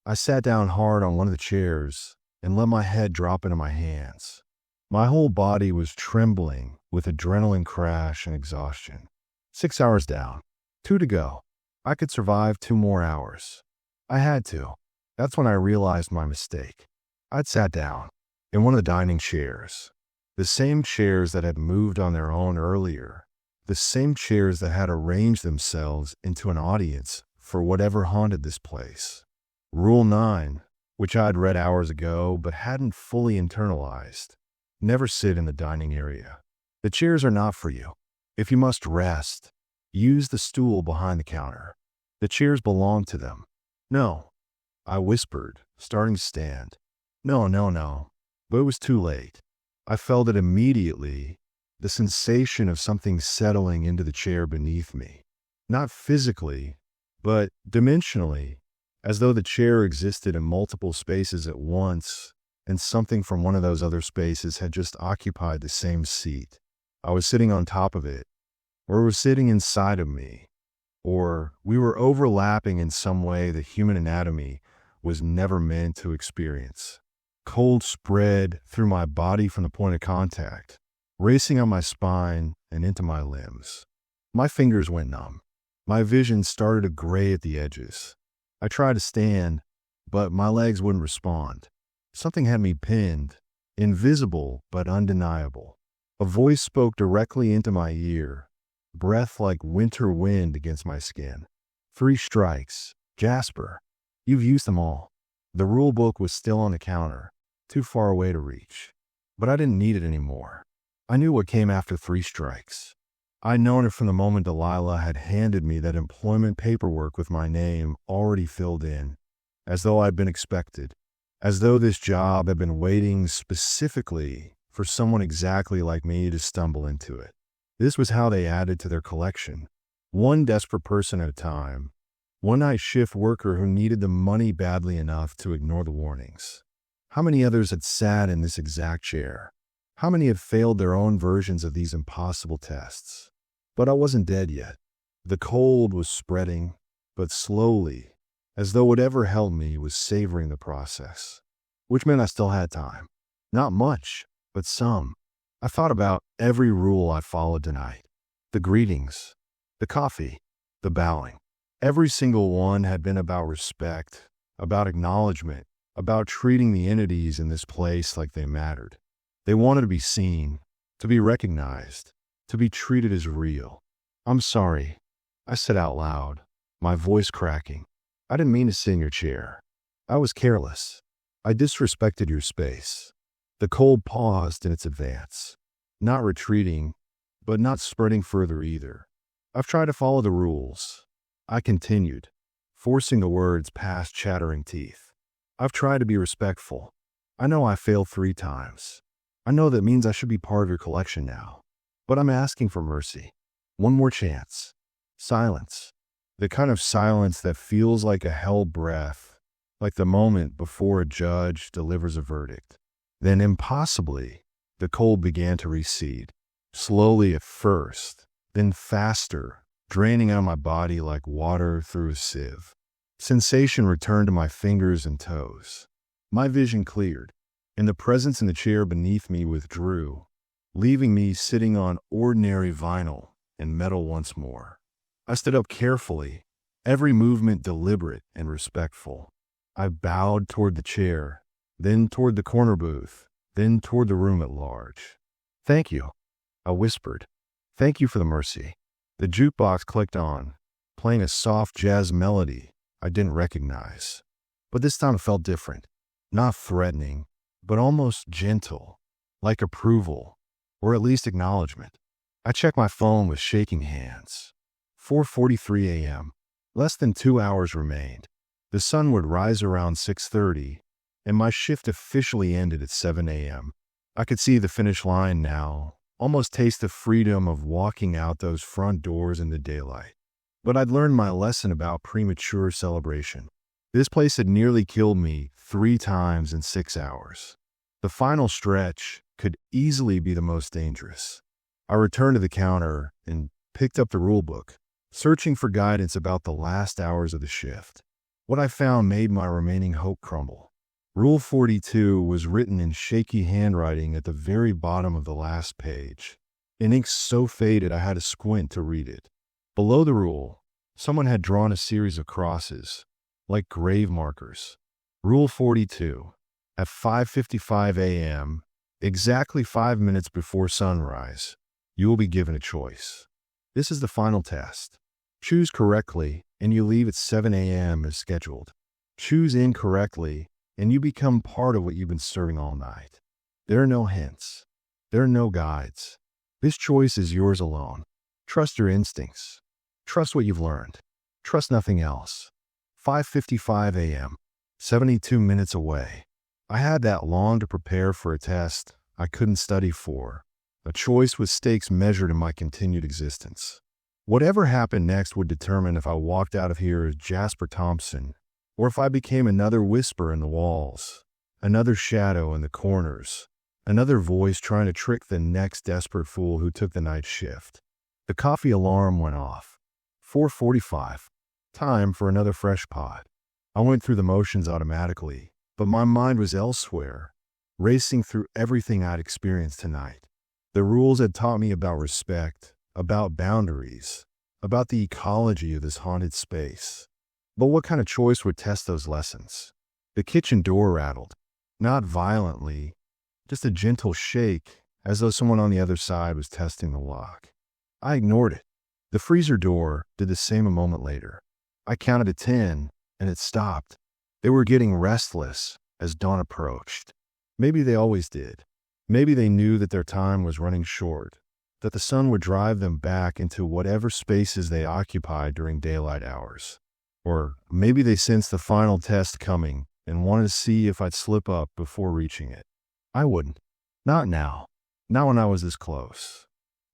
I sat down hard on one of the chairs and let my head drop into my hands. My whole body was trembling with adrenaline crash and exhaustion. 6 hours down, 2 to go. I could survive 2 more hours. I had to. That's when I realized my mistake. I'd sat down in one of the dining chairs. The same chairs that had moved on their own earlier. The same chairs that had arranged themselves into an audience for whatever haunted this place. Rule 9, which I'd read hours ago but hadn't fully internalized. Never sit in the dining area. The chairs are not for you. If you must rest, use the stool behind the counter. The chairs belong to them. No, I whispered, starting to stand. No, no, no. But it was too late. I felt it immediately, the sensation of something settling into the chair beneath me. Not physically, but dimensionally, as though the chair existed in multiple spaces at once, and something from one of those other spaces had just occupied the same seat. I was sitting on top of it, or it was sitting inside of me, or we were overlapping in some way that human anatomy was never meant to experience. Cold spread through my body from the point of contact, racing on my spine and into my limbs. My fingers went numb. My vision started to gray at the edges. I tried to stand, but my legs wouldn't respond. Something had me pinned, invisible but undeniable. A voice spoke directly into my ear, breath like winter wind against my skin. 3 strikes. Jasper, you've used them all. The rule book was still on the counter, too far away to reach. But I didn't need it anymore. I knew what came after 3 strikes. I'd known it from the moment Delilah had handed me that employment paperwork with my name already filled in, as though I'd been expected, as though this job had been waiting specifically for someone exactly like me to stumble into it. This was how they added to their collection, one desperate person at a time, one night shift worker who needed the money badly enough to ignore the warnings. How many others had sat in this exact chair? How many had failed their own versions of these impossible tests? But I wasn't dead yet. The cold was spreading, but slowly, as though whatever held me was savoring the process, which meant I still had time. Not much, but some. I thought about every rule I followed tonight. The greetings, the coffee, the bowing. Every single one had been about respect, about acknowledgement, about treating the entities in this place like they mattered. They wanted to be seen, to be recognized, to be treated as real. I'm sorry, I said out loud, my voice cracking. I didn't mean to sit in your chair. I was careless. I disrespected your space. The cold paused in its advance, not retreating, but not spreading further either. I've tried to follow the rules. I continued, forcing the words past chattering teeth. I've tried to be respectful. I know I failed 3 times. I know that means I should be part of your collection now. But I'm asking for mercy. One more chance. Silence. The kind of silence that feels like a held breath, like the moment before a judge delivers a verdict. Then impossibly, the cold began to recede. Slowly at first, then faster, draining out my body like water through a sieve. Sensation returned to my fingers and toes. My vision cleared, and the presence in the chair beneath me withdrew, leaving me sitting on ordinary vinyl and metal once more. I stood up carefully, every movement deliberate and respectful. I bowed toward the chair, then toward the corner booth, then toward the room at large. Thank you, I whispered. Thank you for the mercy. The jukebox clicked on, playing a soft jazz melody I didn't recognize. But this time it felt different, not threatening, but almost gentle, like approval, or at least acknowledgement. I checked my phone with shaking hands. 4:43 a.m. Less than 2 hours remained. The sun would rise around 6:30, and my shift officially ended at 7 a.m. I could see the finish line now, almost taste the freedom of walking out those front doors in the daylight. But I'd learned my lesson about premature celebration. This place had nearly killed me 3 times in 6 hours. The final stretch could easily be the most dangerous. I returned to the counter and picked up the rule book, searching for guidance about the last hours of the shift. What I found made my remaining hope crumble. Rule 42 was written in shaky handwriting at the very bottom of the last page, in ink so faded I had to squint to read it. Below the rule, someone had drawn a series of crosses, like grave markers. Rule 42. At 5:55 a.m., exactly 5 minutes before sunrise, you will be given a choice. This is the final test. Choose correctly, and you leave at 7 a.m. as scheduled. Choose incorrectly, and you become part of what you've been serving all night. There are no hints. There are no guides. This choice is yours alone. Trust your instincts. Trust what you've learned. Trust nothing else. 5:55 a.m. 72 minutes away. I had that long to prepare for a test I couldn't study for. A choice with stakes measured in my continued existence. Whatever happened next would determine if I walked out of here as Jasper Thompson, or if I became another whisper in the walls, another shadow in the corners, another voice trying to trick the next desperate fool who took the night shift. The coffee alarm went off. 4:45. Time for another fresh pot. I went through the motions automatically, but my mind was elsewhere, racing through everything I'd experienced tonight. The rules had taught me about respect, about boundaries, about the ecology of this haunted space. But what kind of choice would test those lessons? The kitchen door rattled, not violently, just a gentle shake, as though someone on the other side was testing the lock. I ignored it. The freezer door did the same a moment later. I counted to 10, and it stopped. They were getting restless as dawn approached. Maybe they always did. Maybe they knew that their time was running short, that the sun would drive them back into whatever spaces they occupied during daylight hours. Or maybe they sensed the final test coming and wanted to see if I'd slip up before reaching it. I wouldn't. Not now. Not when I was this close.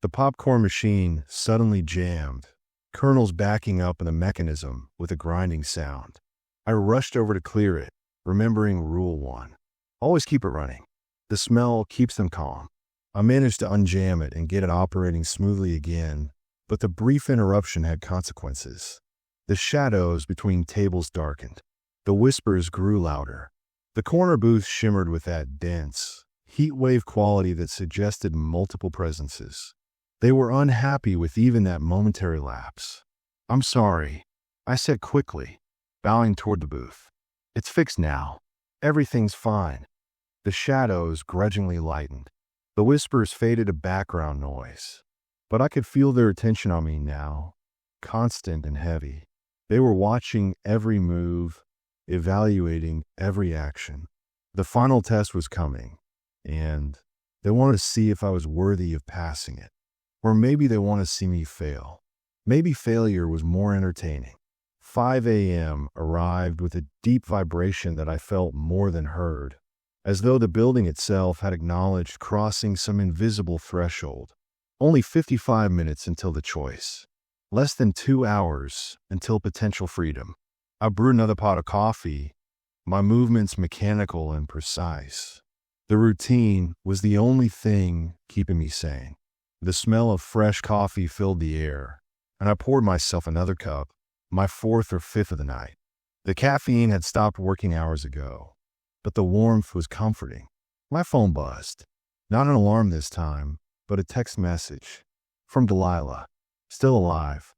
The popcorn machine suddenly jammed, kernels backing up in the mechanism with a grinding sound. I rushed over to clear it, remembering Rule 1. Always keep it running. The smell keeps them calm. I managed to unjam it and get it operating smoothly again, but the brief interruption had consequences. The shadows between tables darkened. The whispers grew louder. The corner booth shimmered with that dense, heat-wave quality that suggested multiple presences. They were unhappy with even that momentary lapse. "I'm sorry," I said quickly, bowing toward the booth. "It's fixed now. Everything's fine." The shadows grudgingly lightened. The whispers faded to background noise. But I could feel their attention on me now, constant and heavy. They were watching every move, evaluating every action. The final test was coming, and they wanted to see if I was worthy of passing it. Or maybe they wanted to see me fail. Maybe failure was more entertaining. 5 a.m. arrived with a deep vibration that I felt more than heard, as though the building itself had acknowledged crossing some invisible threshold. Only 55 minutes until the choice. Less than 2 hours until potential freedom. I brewed another pot of coffee, my movements mechanical and precise. The routine was the only thing keeping me sane. The smell of fresh coffee filled the air, and I poured myself another cup, my fourth or fifth of the night. The caffeine had stopped working hours ago, but the warmth was comforting. My phone buzzed. Not an alarm this time, but a text message. From Delilah. Still alive.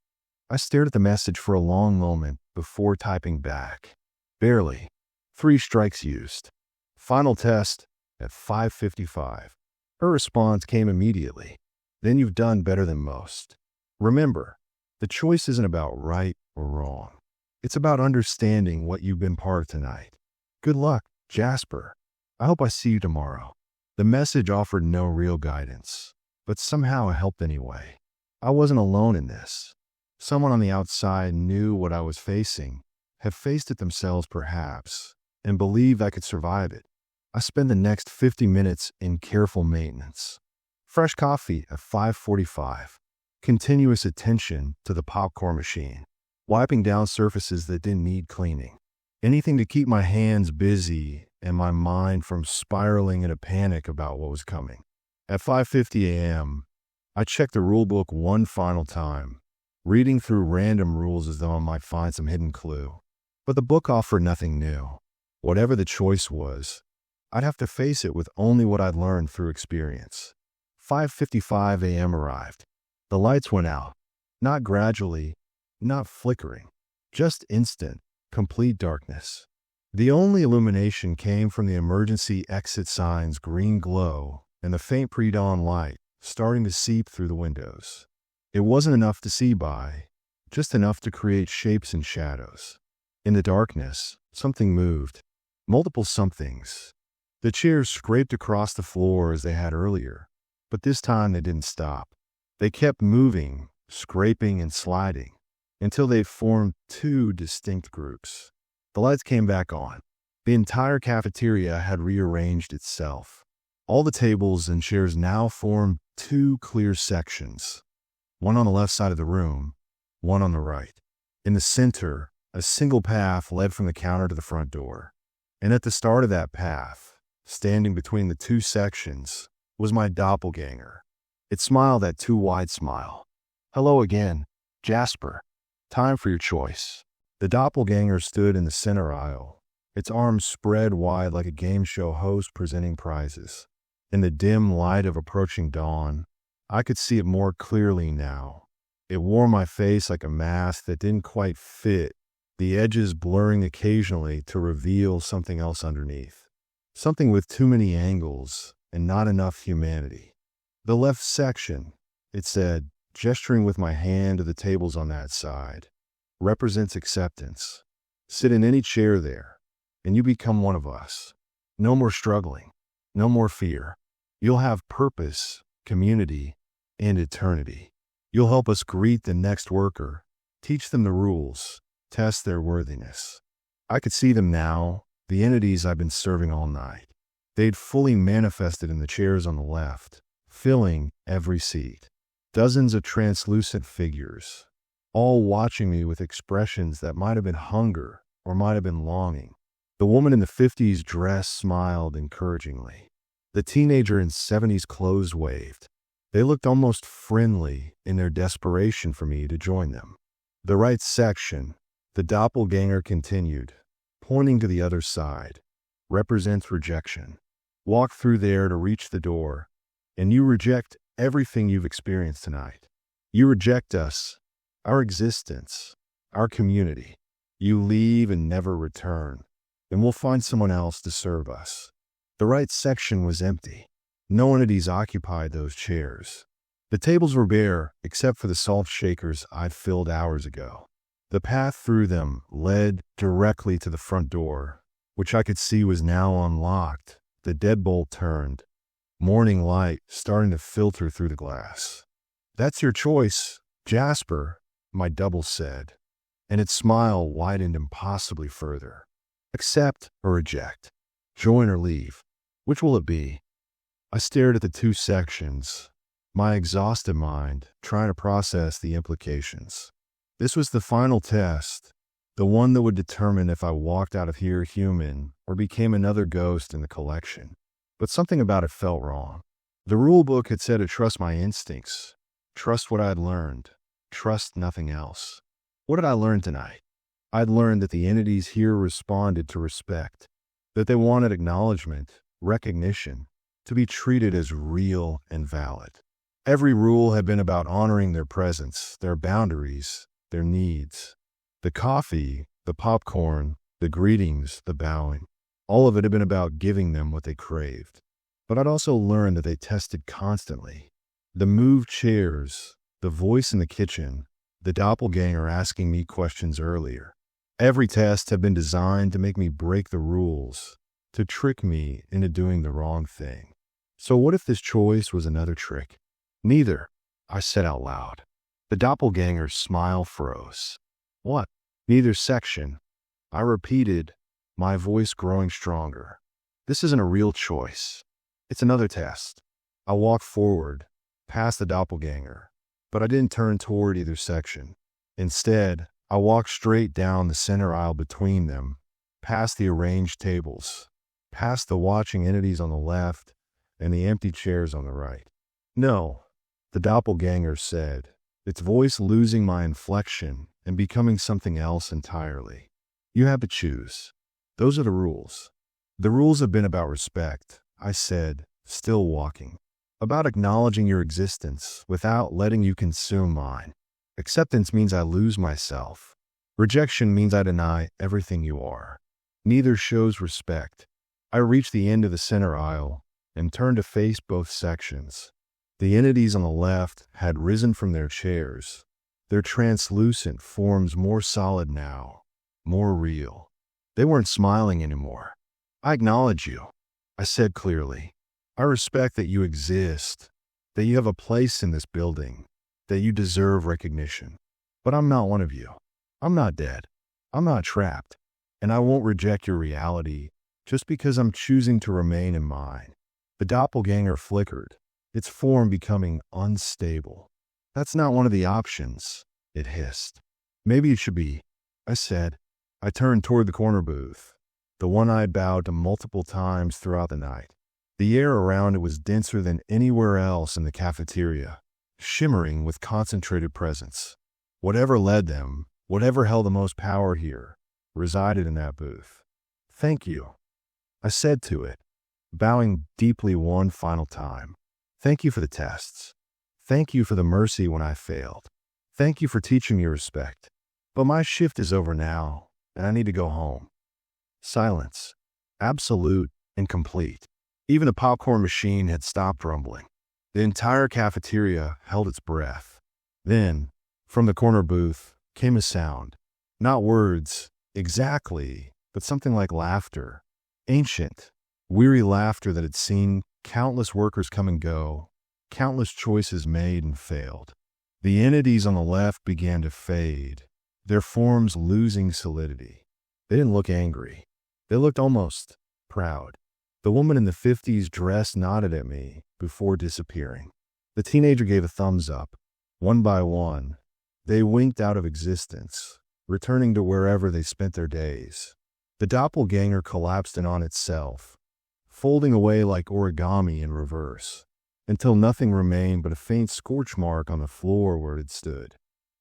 I stared at the message for a long moment before typing back. Barely. 3 strikes used. Final test at 5:55. Her response came immediately. Then you've done better than most. Remember, the choice isn't about right or wrong. It's about understanding what you've been part of tonight. Good luck, Jasper. I hope I see you tomorrow. The message offered no real guidance, but somehow it helped anyway. I wasn't alone in this. Someone on the outside knew what I was facing, had faced it themselves perhaps, and believed I could survive it. I spent the next 50 minutes in careful maintenance. Fresh coffee at 5:45. Continuous attention to the popcorn machine. Wiping down surfaces that didn't need cleaning. Anything to keep my hands busy and my mind from spiraling into panic about what was coming. At 5:50 a.m., I checked the rulebook one final time, reading through random rules as though I might find some hidden clue. But the book offered nothing new. Whatever the choice was, I'd have to face it with only what I'd learned through experience. 5:55 a.m. arrived. The lights went out. Not gradually, not flickering. Just instant, complete darkness. The only illumination came from the emergency exit sign's green glow and the faint pre-dawn light starting to seep through the windows. It wasn't enough to see by, just enough to create shapes and shadows. In the darkness, something moved. Multiple somethings. The chairs scraped across the floor as they had earlier. But this time they didn't stop. They kept moving, scraping and sliding, until they formed two distinct groups. The lights came back on. The entire cafeteria had rearranged itself. All the tables and chairs now formed two clear sections, one on the left side of the room, one on the right. In the center, a single path led from the counter to the front door. And at the start of that path, standing between the two sections, was my doppelganger. It smiled that too wide smile. "Hello again, Jasper. Time for your choice." The doppelganger stood in the center aisle, its arms spread wide like a game show host presenting prizes. In the dim light of approaching dawn, I could see it more clearly now. It wore my face like a mask that didn't quite fit, the edges blurring occasionally to reveal something else underneath. Something with too many angles and not enough humanity. "The left section," it said, gesturing with my hand to the tables on that side, "represents acceptance. Sit in any chair there, and you become one of us. No more struggling, no more fear. You'll have purpose, community, and eternity. You'll help us greet the next worker, teach them the rules, test their worthiness." I could see them now, the entities I've been serving all night. They'd fully manifested in the chairs on the left, filling every seat. Dozens of translucent figures, all watching me with expressions that might have been hunger or might have been longing. The woman in the 50s dress smiled encouragingly. The teenager in 70s clothes waved. They looked almost friendly in their desperation for me to join them. The right section, the doppelganger continued, pointing to the other side, represents rejection. Walk through there to reach the door, and you reject everything you've experienced tonight. You reject us, our existence, our community. You leave and never return, and we'll find someone else to serve us. The right section was empty. No entities occupied those chairs. The tables were bare, except for the salt shakers I'd filled hours ago. The path through them led directly to the front door, which I could see was now unlocked. The deadbolt turned, morning light starting to filter through the glass. "That's your choice, Jasper," my double said, and its smile widened impossibly further. "Accept or reject. Join or leave. Which will it be?" I stared at the two sections, my exhausted mind trying to process the implications. This was the final test, the one that would determine if I walked out of here human or became another ghost in the collection. But something about it felt wrong. The rule book had said to trust my instincts, trust what I'd learned, trust nothing else. What did I learn tonight? I'd learned that the entities here responded to respect, that they wanted acknowledgement, recognition, to be treated as real and valid. Every rule had been about honoring their presence, their boundaries, their needs. The coffee, the popcorn, the greetings, the bowing. All of it had been about giving them what they craved. But I'd also learned that they tested constantly. The moved chairs, the voice in the kitchen, the doppelganger asking me questions earlier. Every test had been designed to make me break the rules, to trick me into doing the wrong thing. So what if this choice was another trick? "Neither," I said out loud. The doppelganger's smile froze. "What?" "Neither section," I repeated, my voice growing stronger. "This isn't a real choice. It's another test." I walked forward, past the doppelganger, but I didn't turn toward either section. Instead, I walked straight down the center aisle between them, past the arranged tables, past the watching entities on the left and the empty chairs on the right. "No," the doppelganger said, its voice losing my inflection and becoming something else entirely. "You have to choose. Those are the rules." "The rules have been about respect," I said, still walking. "About acknowledging your existence without letting you consume mine. Acceptance means I lose myself. Rejection means I deny everything you are. Neither shows respect." I reached the end of the center aisle and turned to face both sections. The entities on the left had risen from their chairs, their translucent forms more solid now, more real. They weren't smiling anymore. "I acknowledge you," I said clearly. "I respect that you exist, that you have a place in this building, that you deserve recognition. But I'm not one of you. I'm not dead. I'm not trapped. And I won't reject your reality just because I'm choosing to remain in mine. The doppelganger flickered, its form becoming unstable. That's not one of the options, it hissed. Maybe it should be, I said. I turned toward the corner booth, the one I'd bowed to multiple times throughout the night. The air around it was denser than anywhere else in the cafeteria, shimmering with concentrated presence. Whatever led them, whatever held the most power here, resided in that booth. Thank you, I said to it, bowing deeply one final time. Thank you for the tests. Thank you for the mercy when I failed. Thank you for teaching me respect. But my shift is over now, and I need to go home. Silence. Absolute and complete. Even the popcorn machine had stopped rumbling. The entire cafeteria held its breath. Then, from the corner booth, came a sound. Not words, exactly, but something like laughter. Ancient, weary laughter that had seen countless workers come and go, countless choices made and failed. The entities on the left began to fade, their forms losing solidity. They didn't look angry. They looked almost proud. The woman in the 50s dress nodded at me before disappearing. The teenager gave a thumbs up. One by one, they winked out of existence, returning to wherever they spent their days. The doppelganger collapsed in on itself, folding away like origami in reverse, until nothing remained but a faint scorch mark on the floor where it had stood.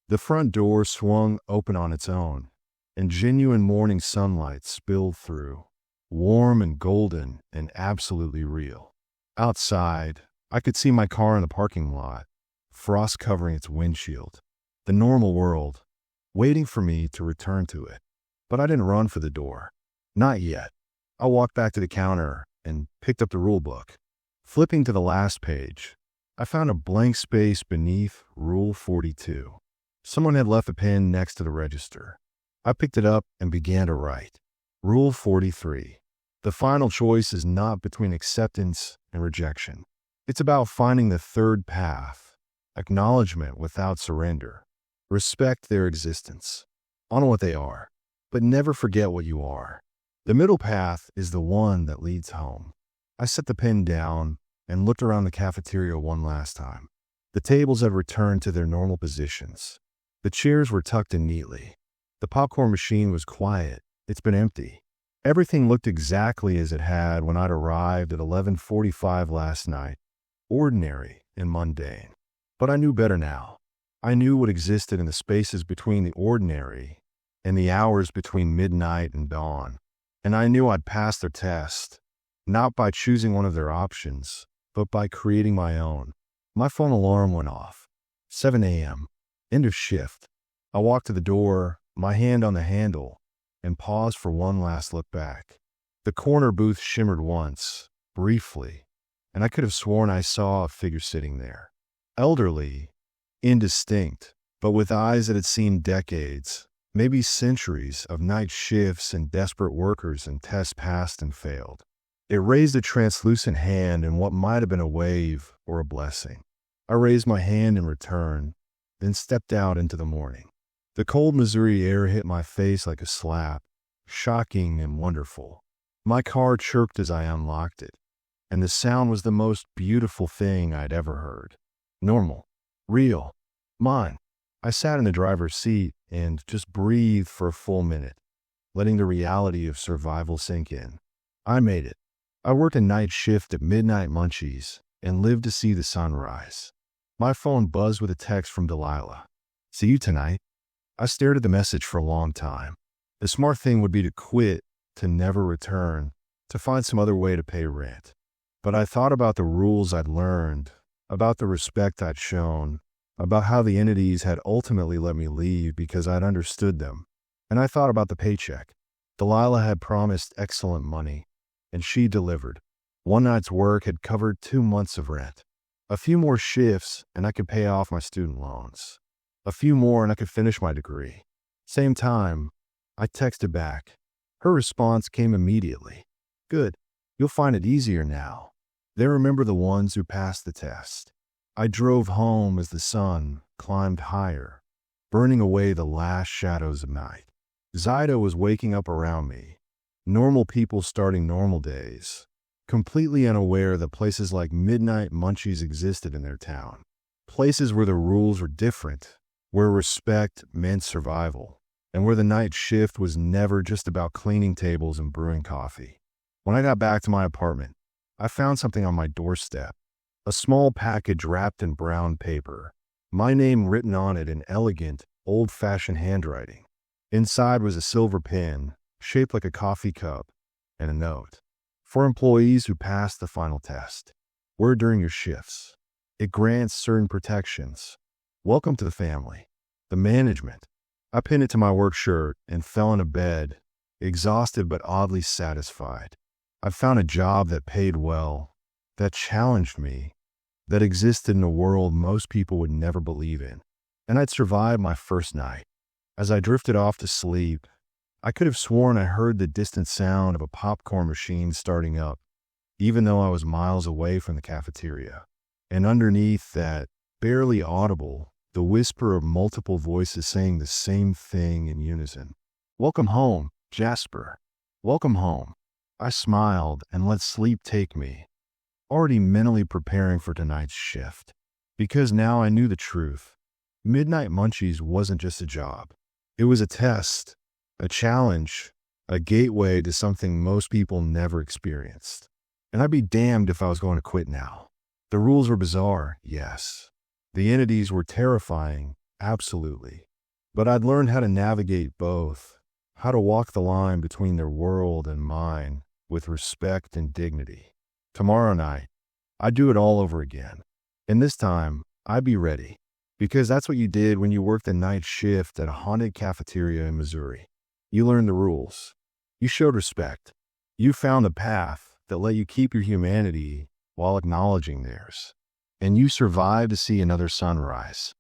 The front door swung open on its own, and genuine morning sunlight spilled through, warm and golden and absolutely real. Outside, I could see my car in the parking lot, frost covering its windshield. The normal world, waiting for me to return to it. But I didn't run for the door. Not yet. I walked back to the counter and picked up the rule book. Flipping to the last page, I found a blank space beneath Rule 42. Someone had left a pen next to the register. I picked it up and began to write. Rule 43. The final choice is not between acceptance and rejection. It's about finding the third path, acknowledgement without surrender. Respect their existence. Honor what they are, but never forget what you are. The middle path is the one that leads home. I set the pen down and looked around the cafeteria one last time. The tables had returned to their normal positions. The chairs were tucked in neatly. The popcorn machine was quiet. It's been empty. Everything looked exactly as it had when I'd arrived at 11:45 last night. Ordinary and mundane. But I knew better now. I knew what existed in the spaces between the ordinary and the hours between midnight and dawn. And I knew I'd pass their test, not by choosing one of their options, but by creating my own. My phone alarm went off. 7 a.m. End of shift. I walked to the door, my hand on the handle, and paused for one last look back. The corner booth shimmered once, briefly, and I could have sworn I saw a figure sitting there. Elderly, indistinct, but with eyes that had seen decades, maybe centuries of night shifts and desperate workers and tests passed and failed. It raised a translucent hand in what might have been a wave or a blessing. I raised my hand in return, then stepped out into the morning. The cold Missouri air hit my face like a slap, shocking and wonderful. My car chirped as I unlocked it, and the sound was the most beautiful thing I'd ever heard. Normal. Real. Mine. I sat in the driver's seat and just breathed for a full minute, letting the reality of survival sink in. I made it. I worked a night shift at Midnight Munchies and lived to see the sunrise. My phone buzzed with a text from Delilah. See you tonight. I stared at the message for a long time. The smart thing would be to quit, to never return, to find some other way to pay rent. But I thought about the rules I'd learned, about the respect I'd shown, about how the entities had ultimately let me leave because I'd understood them. And I thought about the paycheck. Delilah had promised excellent money, and she delivered. One night's work had covered 2 months of rent. A few more shifts, and I could pay off my student loans. A few more, and I could finish my degree. Same time, I texted back. Her response came immediately. Good. You'll find it easier now. They remember the ones who passed the test. I drove home as the sun climbed higher, burning away the last shadows of night. Zyda was waking up around me, normal people starting normal days, completely unaware that places like Midnight Munchies existed in their town. Places where the rules were different, where respect meant survival, and where the night shift was never just about cleaning tables and brewing coffee. When I got back to my apartment, I found something on my doorstep, a small package wrapped in brown paper, my name written on it in elegant, old-fashioned handwriting. Inside was a silver pen, shaped like a coffee cup, and a note. For employees who passed the final test, word during your shifts. It grants certain protections. Welcome to the family. The management. I pinned it to my work shirt and fell into bed, exhausted but oddly satisfied. I found a job that paid well, that challenged me, that existed in a world most people would never believe in. And I'd survived my first night. As I drifted off to sleep, I could have sworn I heard the distant sound of a popcorn machine starting up, even though I was miles away from the cafeteria. And underneath that, barely audible, the whisper of multiple voices saying the same thing in unison. "Welcome home, Jasper. Welcome home." I smiled and let sleep take me, already mentally preparing for tonight's shift. Because now I knew the truth. Midnight Munchies wasn't just a job. It was a test, a challenge, a gateway to something most people never experienced. And I'd be damned if I was going to quit now. The rules were bizarre, yes. The entities were terrifying, absolutely. But I'd learned how to navigate both, how to walk the line between their world and mine with respect and dignity. Tomorrow night, I'd do it all over again. And this time, I'd be ready. Because that's what you did when you worked the night shift at a haunted cafeteria in Missouri. You learned the rules. You showed respect. You found a path that let you keep your humanity while acknowledging theirs. And you survived to see another sunrise.